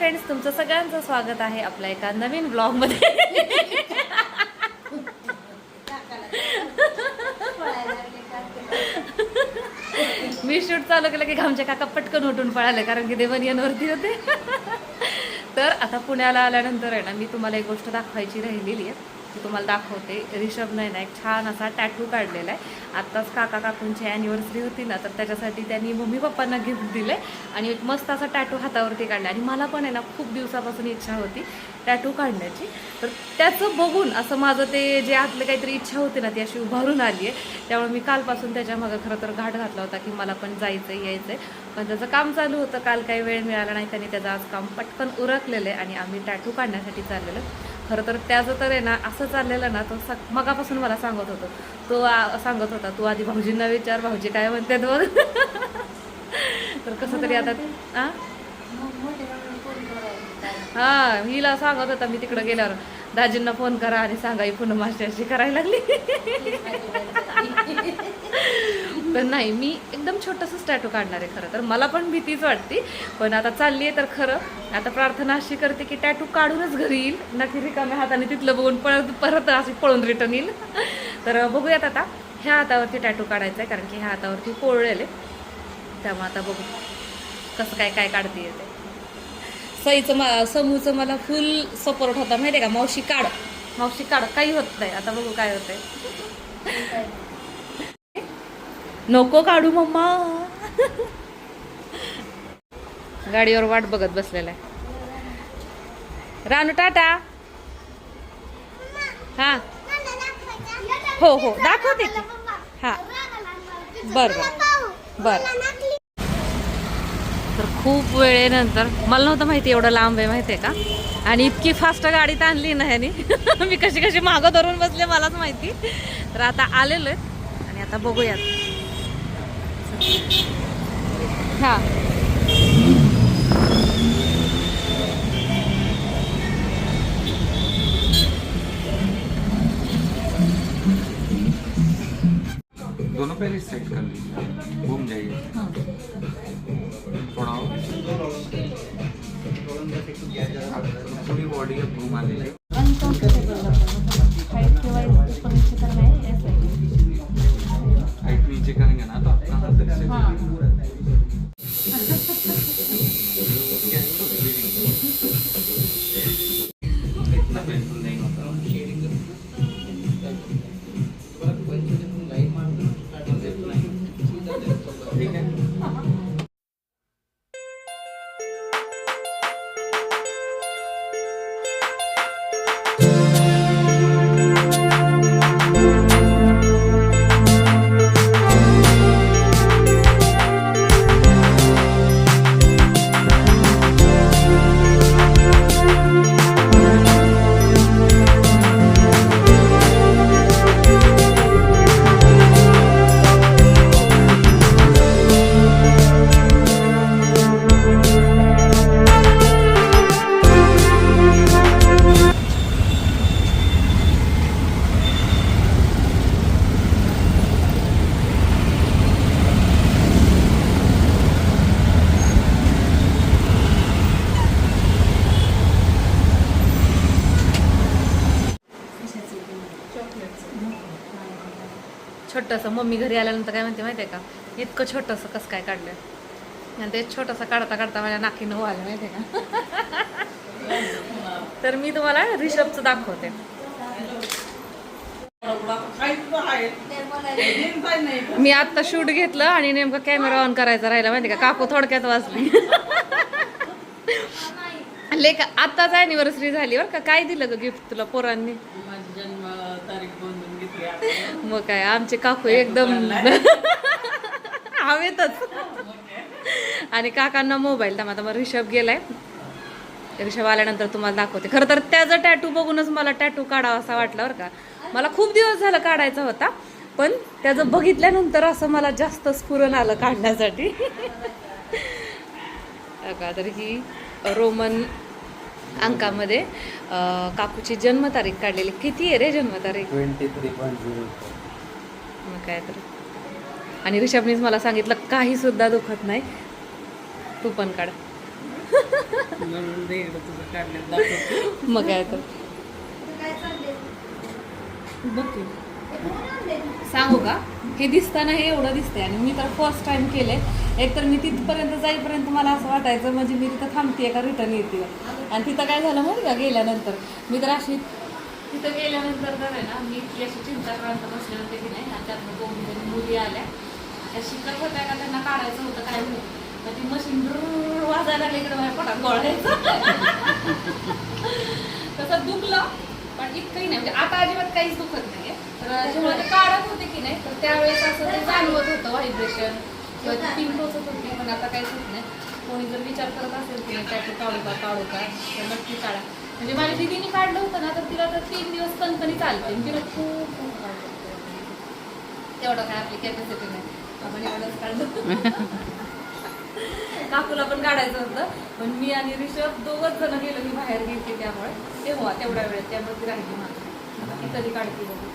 Friends, तुमचं सगळ्यांचं स्वागत आहे आपल्या एका नवीन ब्लॉगमध्ये. मी शूट चालू केलं की आमचे काका पटकन उठून पळाले, कारण की ते बनियनवरती होते. तर आता पुण्याला आल्यानंतर आहे ना, मी तुम्हाला एक गोष्ट दाखवायची राहिलेली आहे, ती तुम्हाला दाखवते. ऋषभने ना एक छान असा टॅटू काढलेला आहे. आत्ताच काका काकूंची ॲनिव्हर्सरी होती ना, तर त्याच्यासाठी त्यांनी मम्मी पप्पांना गिफ्ट दिले आणि एक मस्त असा टॅटू हातावरती काढला. आणि मला पण आहे ना खूप दिवसापासून इच्छा होती टॅटू काढण्याची. तर त्याचं बघून असं माझं ते जे आतले काहीतरी इच्छा होती ना, ती अशी उभारून आली आहे. त्यामुळे मी कालपासून त्याच्या मागं खरं तर घाट घातला होता की मला पण जायचं आहे, यायचं आहे. पण त्याचं काम चालू होतं, काल काही वेळ मिळाला नाही. त्यांनी त्याचं आज काम पटकन उरकलेलं आहे आणि आम्ही टॅटू काढण्यासाठी चाललेलो. खरं तर त्याचं तर आहे ना असं चाललेलं ना, तो मगापासून मला सांगत होतो. तो सांगत होता, तू आधी भाऊजींना विचार, भाऊजी काय म्हणतात बघ. तर कसं तरी आता हां, हिला सांगत होता मी तिकडं गेल्यावर, दाजींना फोन करा आणि सांगा ही पुन्हा मास्टरची करायला लागली. पण नाही, मी एकदम छोटंसं टॅटू काढणार आहे. खरं तर मला पण भीतीच वाटते, पण आता चालली आहे. तर खरं आता प्रार्थना अशी करते की टॅटू काढूनच घरी येईल, नक्की रिकाम्या हाताने तिथलं बघून परत अशी पळून रिटर्न येईल. तर बघूयात आता. ह्या हातावरती टॅटू काढायचा आहे, कारण की ह्या हातावरती पोळलेले. त्यामुळे आता बघू कसं काय काढते येते. समूचं मला फुल सपोर्ट होता, माहिती आहे का, मावशी काढ काही होत नाही. आता बघू काय होतंय. नको काढू मम्मा. गाडीवर वाट बघत बसलेला आहे. रानू टाटा. हा हो दाखवते की. हा बरं. तर खूप वेळेनंतर, मला नव्हतं माहिती एवढं लांब आहे, माहिती आहे का. आणि इतकी फास्ट गाडीत आणली ना ह्यानी. मी कशी मागं धरून बसले मलाच माहिती. तर आता आलेलो आहे आणि आता बघूयात. हा दोनों पहले सेट कर लीजिए, घूम जाइए थोड़ा पूरी बॉडी अब घुमा लीजिए. हाइट नीचे करेंगे ना तो अपना हाथ ऐसे इतना पेनफुल नहीं होता. ठीक है. छोटंसं मम्मी घरी आल्यानंतर काय म्हणते माहिती आहे का, इतकं छोटंसं कसं काय काढलं. आणि ते छोटंसं काढता माझ्या नाकी नऊ आलं, माहिती आहे का. तर मी तुम्हाला ऋषभचं दाखवते. मी आत्ता शूट घेतलं आणि नेमकं कॅमेरा ऑन करायचा राहिला, माहिती का. काकू थोडक्यात वाचली. लेख आत्ताच ॲनिव्हर्सरी झाली बरं का. काय दिलं ग गिफ्ट तुला पोरांनी. मग काय, आमचे काकू एकदम हवेतच. आणि काकांना मोबाईल. त्यामुळे मग ऋषभ गेलाय. ऋषभ आल्यानंतर तुम्हाला दाखवते. खरं तर त्याचा टॅटू बघूनच मला टॅटू काढावा असा वाटला बरं का. मला खूप दिवस झालं काढायचा होता, पण त्याचं बघितल्यानंतर असं मला जास्त स्फुरण आलं काढण्यासाठी. का तर ही रोमन अंकामध्ये काकूची जन्मतारीख काढलेली. किती आहे रे जन्मतारीख. 23.04. मग काय तर. आणि ऋषभनीच मला सांगितलं काही सुद्धा दुखत नाही, तू पण काढ. म्हणून दे इकडं तुझं काढण्यात दाखव. मग काय तर बघ की. सांगू का हे दिसताना हे एवढं दिसतंय आणि मी तर फर्स्ट टाइम केले. एकतर मी तिथपर्यंत जाईपर्यंत मला असं वाटायचं म्हणजे मी तिथं थांबते का रिटर्न येते. आणि तिथं काय झालं माहिती का गेल्यानंतर मी तर अशी तिथं गेल्यानंतर तर आहे ना मी इतकी अशी चिंता क्रांत बसले होते की नाही. आणि त्यातनं 2 मुली आल्या त्या शिकत होत्या का त्यांना काढायचं होतं काय होतं तर ती मशीन वाजायला लागली इकडे माझ्या पोटात गोळायचं. तसं दुखलं पण इतकंही नाही म्हणजे आता अजिबात काहीच दुखत नाहीये. तर जेव्हा ते काढत होते की नाही तर त्यावेळेस असं ते जाणवत होतं व्हायब्रेशन किंवा ती पिन टोचत होती. पण आता काहीच होत नाही. कोणी जर विचार करत असेल की नाही त्याचं काढू का तर नक्की काढा. म्हणजे माझ्या दिदीने काढलं होतं ना तर तिला तर 3 दिवस कणकणी चालते. तिला खूप तेवढं काय आपली कॅपॅसिटी नाही. आपण एवढंच काढलं. काकूला पण काढायचं होतं पण मी आणि ऋषभ 2च जण गेलो. मी बाहेर गेले त्यामुळे तेव्हा तेवढ्या वेळेत त्यामुळे ती राहिली माझी. आता ती कधी काढते बघू.